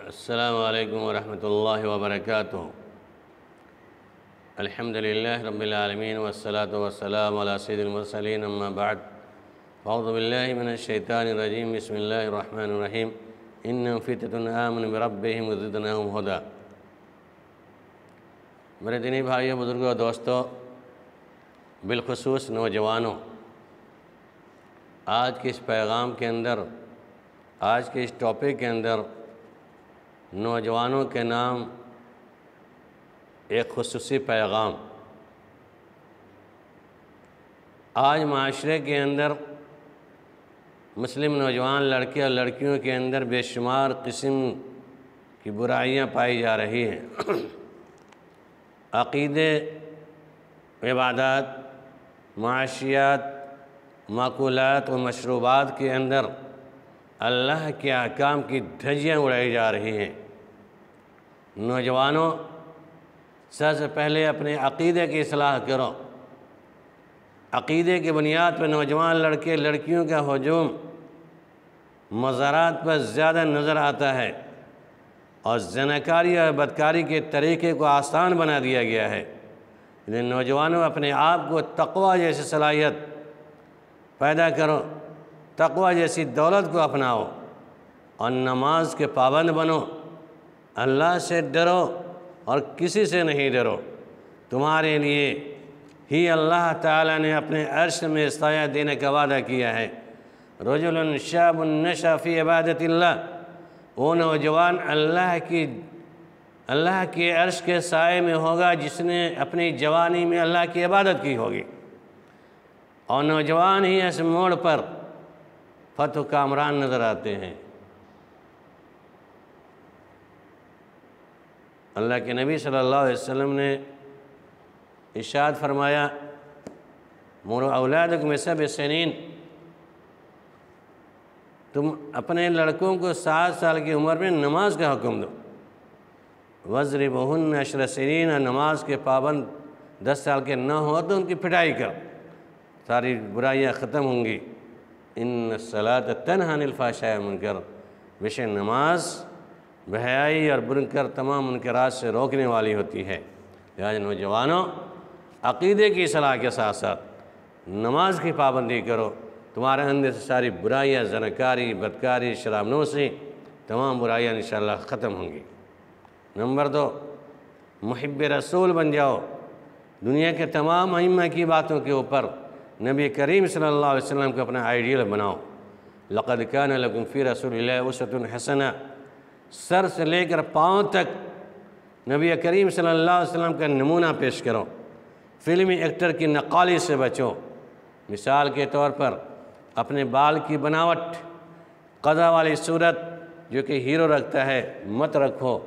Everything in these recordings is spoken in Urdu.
السلام علیکم ورحمۃ اللہ وبرکاتہ۔ الحمد للہ رب العالمین والصلاة والسلام علی سید المرسلین، اما بعد اعوذ باللہ من الشیطان الرجیم، بسم اللہ الرحمن الرحیم۔ انہم فتیۃ آمنوا بربہم وزدناہم ھدی۔ میرے دینی بھائیوں، بزرگوں، دوستوں، بالخصوص نوجوانوں، آج کے اس پیغام کے اندر، آج کے اس ٹاپک کے اندر نوجوانوں کے نام ایک خصوصی پیغام۔ آج معاشرے کے اندر مسلم نوجوان لڑکے اور لڑکیوں کے اندر بے شمار قسم کی برائیاں پائی جا رہی ہیں۔ عقیدے، عبادات، معاشیات، معقولات و مشروبات کے اندر اللہ کے احکام کی دھجیاں اڑائی جا رہی ہیں۔ نوجوانوں، سب سے پہلے اپنے عقیدے کی اصلاح کرو۔ عقیدے کی بنیاد پر نوجوان لڑکے لڑکیوں کا ہجوم مزارات پر زیادہ نظر آتا ہے، اور زناکاری اور بدکاری کے طریقے کو آسان بنا دیا گیا ہے۔ لیکن نوجوانوں، اپنے آپ کو تقوی جیسی صلاحیت پیدا کرو، تقوی جیسی دولت کو اپناؤ، اور نماز کے پابند بنو۔ اللہ سے ڈرو اور کسی سے نہیں ڈرو۔ تمہارے لیے ہی اللہ تعالیٰ نے اپنے عرش میں سایہ دینے کا وعدہ کیا ہے۔ رجل شاب نشأ فی عبادت اللہ، وہ نوجوان اللہ کی عرش کے سائے میں ہوگا جس نے اپنی جوانی میں اللہ کی عبادت کی ہوگی، اور نوجوان ہی اس موڑ پر فتح کامران نظر آتے ہیں۔ اللہ کے نبی صلی اللہ علیہ وسلم نے ارشاد فرمایا، مروا اولادکم بسبع سنین، تم اپنے لڑکوں کو 7 سال کی عمر میں نماز کا حکم دو۔ وَاضْرِبُوهُنَّ 10 سنین، نماز کے پابند 10 سال کے نہ ہو تو ان کی پٹائی کرو، ساری برائیاں ختم ہوں گی۔ ان الصلاۃ تنہی عن الفحشاء والمنکر، بے شک نماز بے-حیائی اور منکر تمام منکرات سے روکنے والی ہوتی ہے۔ لہٰذا نوجوانوں، عقیدے کی اصلاح کے ساتھ ساتھ نماز کی پابندی کرو، تمہارے اندر سے ساری برائیاں، زناکاری، بدکاری، شراب نوشی، تمام برائیاں انشاءاللہ ختم ہوں گی۔ نمبر 2، محب رسول بن جاؤ۔ دنیا کے تمام ائمہ کی باتوں کے اوپر نبی کریم صلی اللہ علیہ وسلم کو اپنا آئیڈیل بناؤ۔ لقد کان لکم فی رسول اللہ اسوۃ حسنہ، سر سے لے کر پاؤں تک نبی کریم صلی اللہ علیہ وسلم کا نمونہ پیش کرو۔ فلمی ایکٹر کی نقالی سے بچو۔ مثال کے طور پر اپنے بال کی بناوٹ، قضا والی صورت جو کہ ہیرو رکھتا ہے مت رکھو۔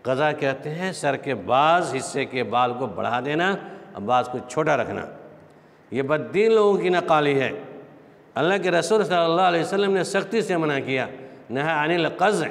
قضا کہتے ہیں سر کے بعض حصے کے بال کو بڑھا دینا اور بعض کو چھوٹا رکھنا۔ یہ بددین لوگوں کی نقالی ہے۔ اللہ کے رسول صلی اللہ علیہ وسلم نے سختی سے منع کیا، نہی عن القزع،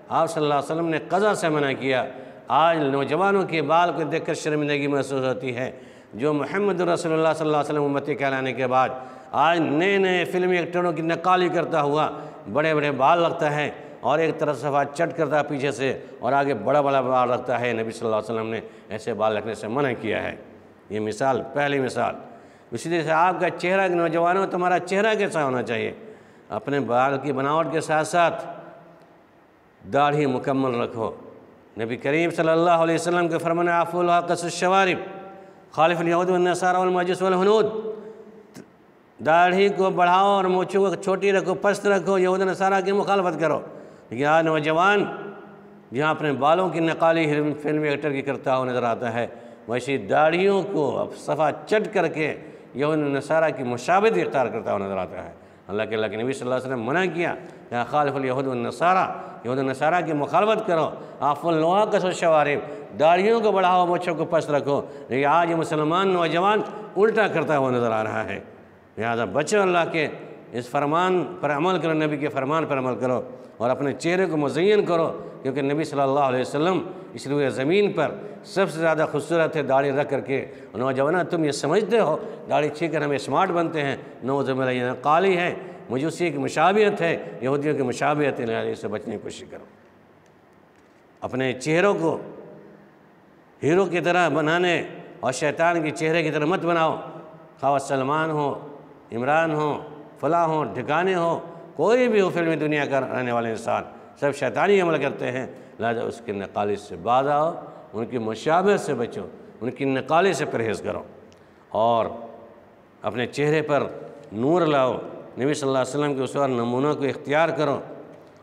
آپ صلی اللہ علیہ وسلم نے قضا سے منع کیا۔ آج نوجوانوں کے بال کو دیکھ کر شرمندگی محسوس ہوتی ہے۔ جو محمد رسول اللہ صلی اللہ علیہ وسلم امتی کہلانے کے بعد آج نئے نئے فلمی ایکٹروں کی نقالی کرتا ہوا بڑے بڑے بال رکھتا ہے، اور ایک طرف صفحہ چٹ کرتا ہے پیچھے سے، اور آگے بڑا بڑا بال رکھتا ہے۔ نبی صلی اللہ علیہ وسلم نے ایسے بال رکھنے سے منع کیا ہے۔ یہ مثال، پہلی مثال۔ اسی طرح سے آپ کا چہرہ، نوجوانوں، تمہارا چہرہ کیسا ہونا چاہیے؟ اپنے بال کی بناوٹ کے ساتھ ساتھ داڑھی مکمل رکھو۔ نبی کریم صلی اللہ علیہ وسلم کے فرمان عفو الحق الشوارب، خالف الیہود والنصارى والمجوس والہنود، داڑھی کو بڑھاؤ اور مونچھوں کو چھوٹی رکھو، پست رکھو، یہود و نصارہ کی مخالفت کرو۔ لیکن آج نوجوان جہاں اپنے بالوں کی نقالی فلمی ایکٹر کی کرتا ہوا نظر آتا ہے، ویسی داڑھیوں کو صفحہ چٹ کر کے یہود و نصارہ کی مشابہت اختیار کرتا ہوا نظر آتا ہے۔ اللہ کے نبی صلی اللہ علیہ وسلم منع کیا کہ خالف الیہود والنصارہ، یہود و نصارہ کی مخالفت کرو۔ عفو الحق الشوارب، داڑھیوں کو بڑھاؤ، مونچھوں کو پست رکھو۔ لیکن آج یہ مسلمان نوجوان الٹا کرتا ہوا نظر آ رہا ہے۔ لہٰذا بچو، اللہ کے اس فرمان پر عمل کرو، نبی کے فرمان پر عمل کرو، اور اپنے چہرے کو مزین کرو، کیونکہ نبی صلی اللہ علیہ وسلم اس روئے زمین پر سب سے زیادہ خوبصورت ہے داڑھی رکھ کر کے۔ نوجوانوں، تم یہ سمجھتے ہو داڑھی چھین کر ہم اسمارٹ بنتے ہیں؟ نعوذ باللہ، یہ نقالی ہے، مجوسی کی مشابہت ہے، یہودیوں کی مشابہت ہے، لہٰذا اس سے بچنے کی کوشش کرو۔ اپنے چہروں کو ہیرو کی طرح بنانے اور شیطان کے چہرے کی طرح مت بناؤ۔ خواہ سلمان ہو، عمران ہو، فلاں ہو، ٹھکانے ہو، کوئی بھی ہو فلمی دنیا کا رہنے والے انسان، سب شیطانی عمل کرتے ہیں، لہذا اس کی نقالی سے باز آؤ، ان کی مشابہت سے بچو، ان کی نقالی سے پرہیز کرو اور اپنے چہرے پر نور لاؤ، نبی صلی اللہ علیہ وسلم کے اسوہ نمونوں کو اختیار کرو۔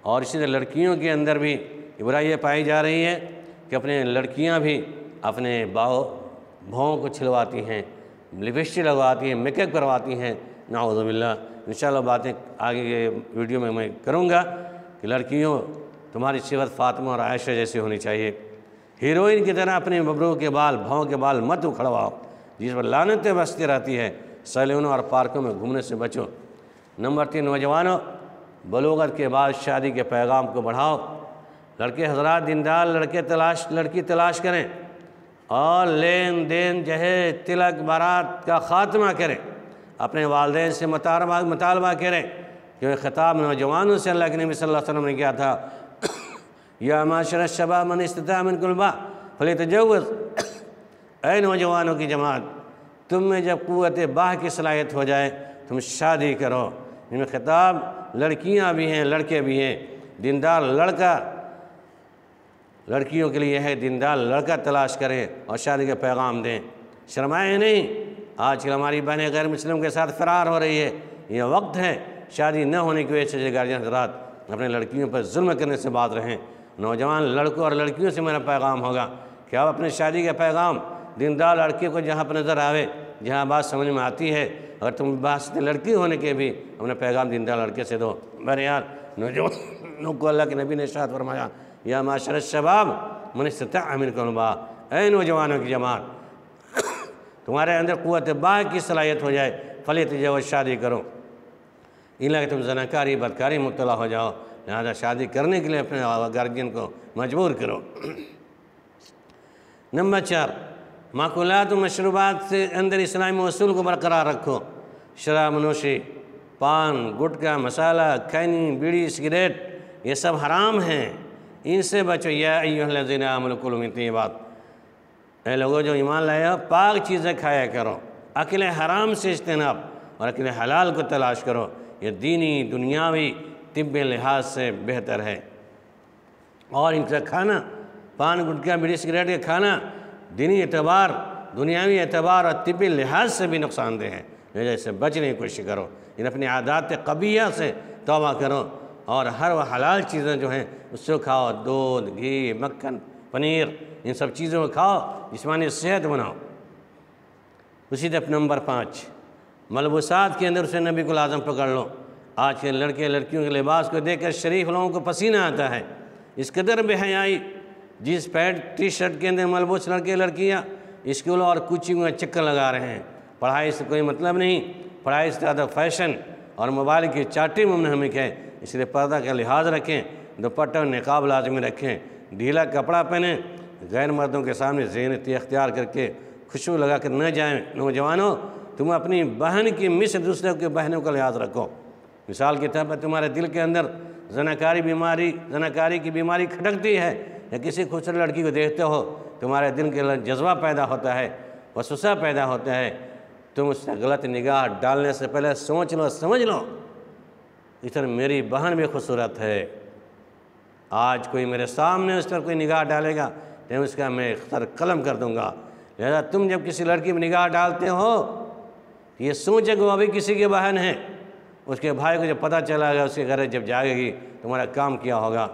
اور اسی طرح لڑکیوں کے اندر بھی یہ برائی پائی جا رہی ہے کہ اپنے لڑکیاں بھی اپنے بھوؤں کو چھلواتی ہیں، لپسٹک لگواتی ہیں، میک اپ کرواتی ہیں، نعوذ باللہ۔ انشاءاللہ باتیں آگے کے ویڈیو میں کروں گا کہ لڑکیوں تمہاری صفت فاطمہ اور عائشہ جیسی ہونی چاہیے۔ ہیروئن کی طرح اپنے ببروں کے بال، بھوؤں کے بال مت اکھڑواؤ، جس پر لعنتیں بستی رہتی ہے۔ سیلونوں اور پارکوں میں گھومنے سے بچو۔ نمبر 3، نوجوانوں بلوغت کے بعد شادی کے پیغام کو بڑھاؤ۔ لڑکے حضرات دیندار لڑکی تلاش کریں اور لین دین جہیز تلک بارات کا خاتمہ کریں، اپنے والدین سے مطالبہ کریں، کیونکہ خطاب نوجوانوں سے اللہ کے نبی صلی اللہ علیہ وسلم نے کیا تھا، یا معاشر الشباب من استطاع منکم الباء فلیتزوج۔ اے نوجوانوں کی جماعت، تم میں جب قوت باہ کی صلاحیت ہو جائے تم شادی کرو۔ ان میں خطاب لڑکیاں بھی ہیں، لڑکے بھی ہیں۔ دیندار لڑکا لڑکیوں کے لیے ہے، دیندار لڑکا تلاش کریں اور شادی کا پیغام دیں، شرمائیں نہیں۔ آج کل ہماری بہنیں غیر مسلم کے ساتھ فرار ہو رہی ہے، یہ وقت ہے شادی نہ ہونے کی وجہ سے گارجین حضرات اپنے لڑکیوں پر ظلم کرنے سے باز رہیں۔ نوجوان لڑکوں اور لڑکیوں سے میرا پیغام ہوگا کہ آپ اپنے شادی کا پیغام دیندار لڑکی کو جہاں پر نظر آوے، جہاں بات سمجھ میں آتی ہے، اگر تم بحث لڑکی ہونے کے بھی اپنا پیغام دیندار لڑکے سے دو۔ بہرحال نوجوانوں کو اللہ کے نبی نے ارشاد فرمایا، یا معاشر الشباب من استطاع منکم الباء، اے نوجوانوں کی جماعت، تمہارے اندر قوت باہ کی صلاحیت ہو جائے فلیتزوج، شادی کرو، الا کہ تم زناکاری بدکاری مبتلا ہو جاؤ، لہذا شادی کرنے کے لیے اپنے گارجین کو مجبور کرو۔ نمبر 4، ماکولات و مشروبات سے اندر اسلامی اصول کو برقرار رکھو۔ شراب نوشی، پان، گٹکا، مسالہ، کھینی، بیڑی، سگریٹ، یہ سب حرام ہیں، ان سے بچو۔ یا ایھا الذین آمنوا کلوا من طیبات، اے لوگوں جو ایمان لائے ہو پاک چیزیں کھایا کرو، اکل حرام سے اجتناب اور اکل حلال کو تلاش کرو، یہ دینی دنیاوی طبی لحاظ سے بہتر ہے۔ اور ان کا کھانا، پان گٹکا بیڑی سگریٹ کا کھانا دینی اعتبار، دنیاوی اعتبار اور طبی لحاظ سے بھی نقصان دہ ہے، لہذا اس سے بچنے کی کوشش کرو۔ ان اپنی عادات قبیحہ سے توبہ کرو اور ہر وہ حلال چیزیں جو ہیں اس سے کھاؤ، دودھ، گھی، مکھن، پنیر، ان سب چیزوں کو کھاؤ، جسمانی صحت بناؤ۔ اسی طرح نمبر 5، ملبوسات کے اندر اسے نبی الاعظم پکڑ لو۔ آج کے لڑکے لڑکیوں کے لباس کو دیکھ کر شریف لوگوں کو پسینہ آتا ہے، اس قدر بے حیائی، جینس پینٹ ٹی شرٹ کے اندر ملبوس لڑکے لڑکیاں اسکولوں اور کوچنگوں میں چکر لگا رہے ہیں۔ پڑھائی سے کوئی مطلب نہیں، پڑھائی سے زیادہ فیشن اور موبائل کی چاٹی منہمک ہے، اس لیے پردہ کا لحاظ رکھیں، دوپٹہ اور نقاب لازمی رکھیں، ڈھیلا کپڑا پہنیں، غیر مردوں کے سامنے زینتی اختیار کر کے خوشبو لگا کر نہ جائیں۔ نوجوانوں تم اپنی بہن کی مثل دوسرے کے بہنوں کا لحاظ رکھو۔ مثال کے طور پر تمہارے دل کے اندر زناکاری کی بیماری کھٹکتی ہے یا کسی خوبصورت لڑکی کو دیکھتے ہو تمہارے دل کے اندر جذبہ پیدا ہوتا ہے، وسوسہ پیدا ہوتا ہے، تم اس سے غلط نگاہ ڈالنے سے پہلے سوچ لو، سمجھ لو، اس طرح میری بہن بھی خوبصورت ہے، آج کوئی میرے سامنے اس پر کوئی نگاہ ڈالے گا تو اس کا میں سر قلم کر دوں گا۔ لہذا تم جب کسی لڑکی میں نگاہ ڈالتے ہو یہ سوچے کہ وہ ابھی کسی کی بہن ہے، اس کے بھائی کو جب پتہ چلا گا، اس کے گھر جب جائے گی تمہارا کام کیا ہوگا۔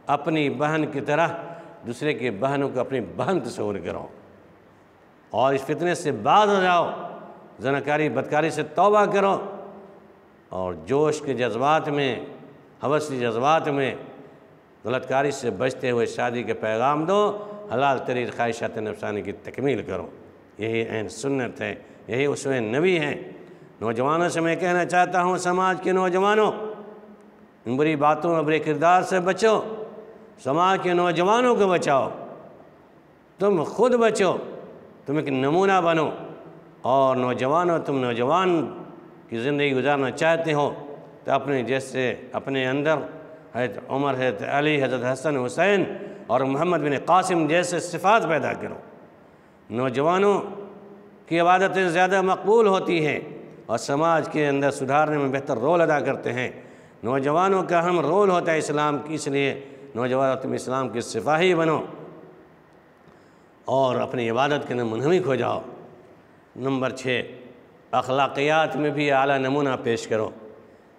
اپنی بہن کی طرح دوسرے کی بہنوں کو اپنی بہن تصور کرو اور اس فتنے سے باز ہو جاؤ، زناکاری بدکاری سے توبہ کرو اور جوش کے جذبات میں، ہوس کے جذبات میں غلط کاری سے بچتے ہوئے شادی کے پیغام دو، حلال ترین خواہشات نفسانی کی تکمیل کرو۔ یہی عین سنت ہے، یہی اسوہ نبی ہے۔ نوجوانوں سے میں کہنا چاہتا ہوں، سماج کے نوجوانوں ان بری باتوں اور برے کردار سے بچو، سماج کے نوجوانوں کو بچاؤ، تم خود بچو، تم ایک نمونہ بنو۔ اور نوجوانوں تم نوجوان کی زندگی گزارنا چاہتے ہو تو اپنے جیسے اپنے اندر حضرت عمر، حضرت علی، حضرت حسن، حسین اور محمد بن قاسم جیسے صفات پیدا کرو۔ نوجوانوں کی عبادتیں زیادہ مقبول ہوتی ہیں اور سماج کے اندر سدھارنے میں بہتر رول ادا کرتے ہیں۔ نوجوانوں کا اہم رول ہوتا ہے اسلام کی، اس لیے نوجوانوں تم اسلام کے سپاہی بنو اور اپنی عبادت کے اندر منہمک ہو جاؤ۔ نمبر 6، اخلاقیات میں بھی اعلیٰ نمونہ پیش کرو،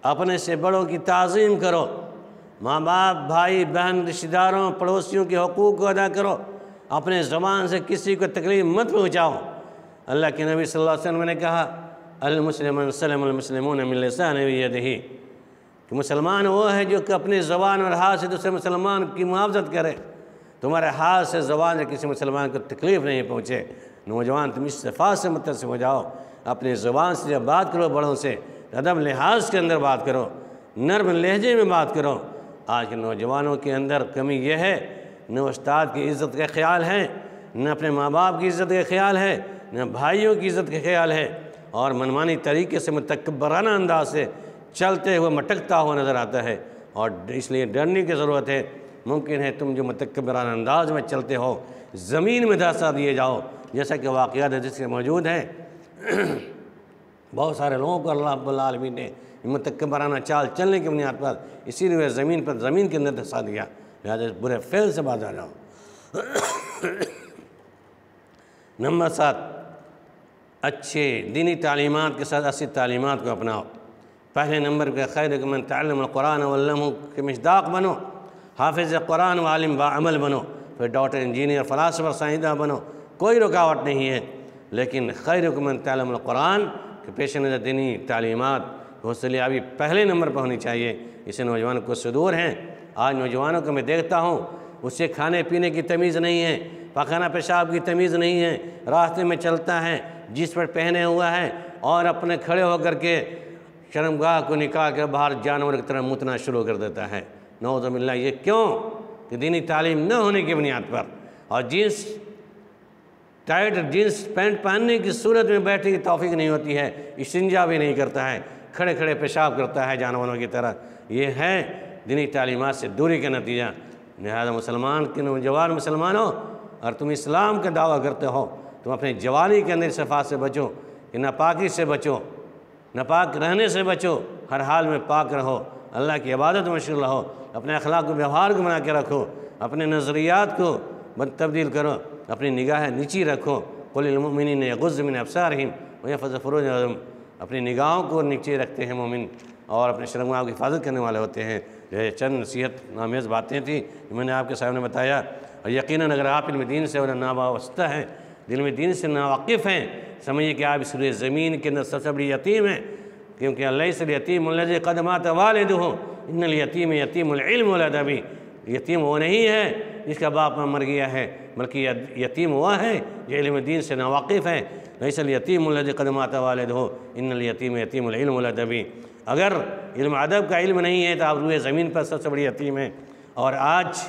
اپنے سے بڑوں کی تعظیم کرو، ماں باپ، بھائی بہن، رشتہ داروں، پڑوسیوں کے حقوق کو ادا کرو، اپنے زبان سے کسی کو تکلیف مت پہنچاؤ۔ اللہ کے نبی صلی اللہ علیہ وسلم نے کہا المسلم من سلم المسلمون من لسانہ ویدہ، کہ مسلمان وہ ہے جو کہ اپنی زبان اور ہاتھ سے دوسرے مسلمان کی محافظت کرے، تمہارے ہاتھ سے زبان سے کسی مسلمان کو تکلیف نہیں پہنچے۔ نوجوان تم اس صفات سے متصف ہو جاؤ، اپنی زبان سے جب بات کرو بڑوں سے ادب لحاظ کے اندر بات کرو، نرم لہجے میں بات کرو۔ آج کے نوجوانوں کے اندر کمی یہ ہے، نہ استاد کی عزت کا خیال ہے، نہ اپنے ماں باپ کی عزت کا خیال ہے، نہ بھائیوں کی عزت کا خیال ہے، اور منمانی طریقے سے متکبرانہ انداز سے چلتے ہوئے مٹکتا ہوا نظر آتا ہے، اور اس لیے ڈرنے کی ضرورت ہے۔ ممکن ہے تم جو متکبرانہ انداز میں چلتے ہو زمین میں دھسا دیے جاؤ، جیسا کہ واقعات حدیث میں موجود ہے۔ بہت سارے لوگوں کو اللہ رب العالمین نے متکبرانہ چال چلنے کی بنیاد پر اسی لیے زمین کے اندر دھسا دیا، لہٰذا اس برے فعل سے باز آ جاؤ۔ نمبر 7، اچھے دینی تعلیمات کے ساتھ اصلی تعلیمات کو اپناؤ۔ پہلے نمبر پہ خیرکم من تعلم القرآن وعلمہ کے مصداق بنو، حافظ قرآن و عالم باعمل بنو، پھر ڈاکٹر، انجینئر، فلاسفر، سائنسداں بنو، کوئی رکاوٹ نہیں ہے، لیکن خیرکم من تعلم القرآن کے پیش نظر دینی تعلیمات حوصلے ابھی پہلے نمبر پر ہونی چاہیے۔ اسے نوجوانوں کو صدور ہیں۔ آج نوجوانوں کو میں دیکھتا ہوں اسے کھانے پینے کی تمیز نہیں ہے، پاخانہ پیشاب کی تمیز نہیں ہے، راستے میں چلتا ہے جس پر پہنے ہوا ہے اور اپنے کھڑے ہو کر کے شرمگاہ کو نکال کر باہر جانور کی طرح متنا شروع کر دیتا ہے۔ نعوذ باللہ، یہ کیوں؟ کہ دینی تعلیم نہ ہونے کی بنیاد پر، اور جینس ٹائٹ جینس پینٹ پہننے کی صورت میں بیٹھنے کی توفیق نہیں ہوتی ہے، استنجا بھی نہیں کرتا ہے، کھڑے کھڑے پیشاب کرتا ہے جانوروں کی طرح۔ یہ ہے دینی تعلیمات سے دوری کا نتیجہ۔ لہذا مسلمان کے نوجوان مسلمانوں، اور تم اسلام کا دعویٰ کرتے ہو، تم اپنے جوانی کے اندر صفات سے بچو، کہ ناپاکی سے بچو، ناپاک رہنے سے بچو، ہر حال میں پاک رہو، اللہ کی عبادت میں مشغول رہو، اپنے اخلاق و ویوہار کو بنا کے رکھو، اپنے نظریات کو تبدیل کرو، اپنی نگاہیں نیچی رکھو۔ قل للمؤمنین یغضوا من ابصارہم ویحفظوا فروجہم، اپنی نگاہوں کو نیچے رکھتے ہیں مومن، اور اپنے شرمگاہوں کی حفاظت کرنے والے ہوتے ہیں۔ یہ چند نصیحت آمیز باتیں تھیں جو میں نے آپ کے سامنے بتایا، اور یقیناً اگر آپ علم دین سے ناوابستہ ہیں، علم دین سے ناواقف ہیں، سمجھیے کہ آپ اس روئے زمین کے اندر سب سے بڑی یتیم ہیں، کیونکہ لیس الیتیم الذی قد مات والدہ ان الیتیم یتیم العلم والادب۔ یتیم وہ نہیں ہے جس کا باپ مر گیا ہے، بلکہ یتیم وہ ہے جو علم دین سے ناواقف ہے۔ لیس الیتیم الذی قد مات والدہ ان الیتیم یتیم العلم والادب۔ اگر علم ادب کا علم نہیں ہے تو آپ روئے زمین پر سب سے بڑی یتیم ہیں۔ اور آج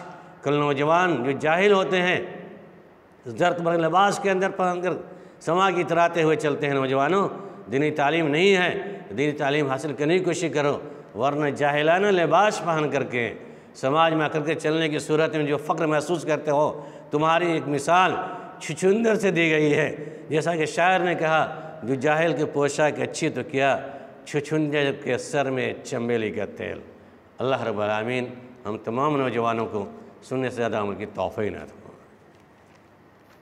کل نوجوان جو جاہل ہوتے ہیں، زرق بر لباس کے اندر پہن کر سما کی طراتے ہوئے چلتے ہیں۔ نوجوانوں، دینی تعلیم نہیں ہے، دینی تعلیم حاصل کرنے کی کوشش کرو، ورنہ جاہلانہ لباس پہن کر کے سماج میں آ کر کے چلنے کی صورت میں جو فقر محسوس کرتے ہو، تمہاری ایک مثال چھچھندر سے دی گئی ہے۔ جیسا کہ شاعر نے کہا، جو جاہل کی پوشاک اچھی تو کیا، چھچھندر کے سر میں چنبیلی کا تیل۔ اللہ رب العالمین ہم تمام نوجوانوں کو سننے سے زیادہ عمل کی توفیق عطا فرمائے۔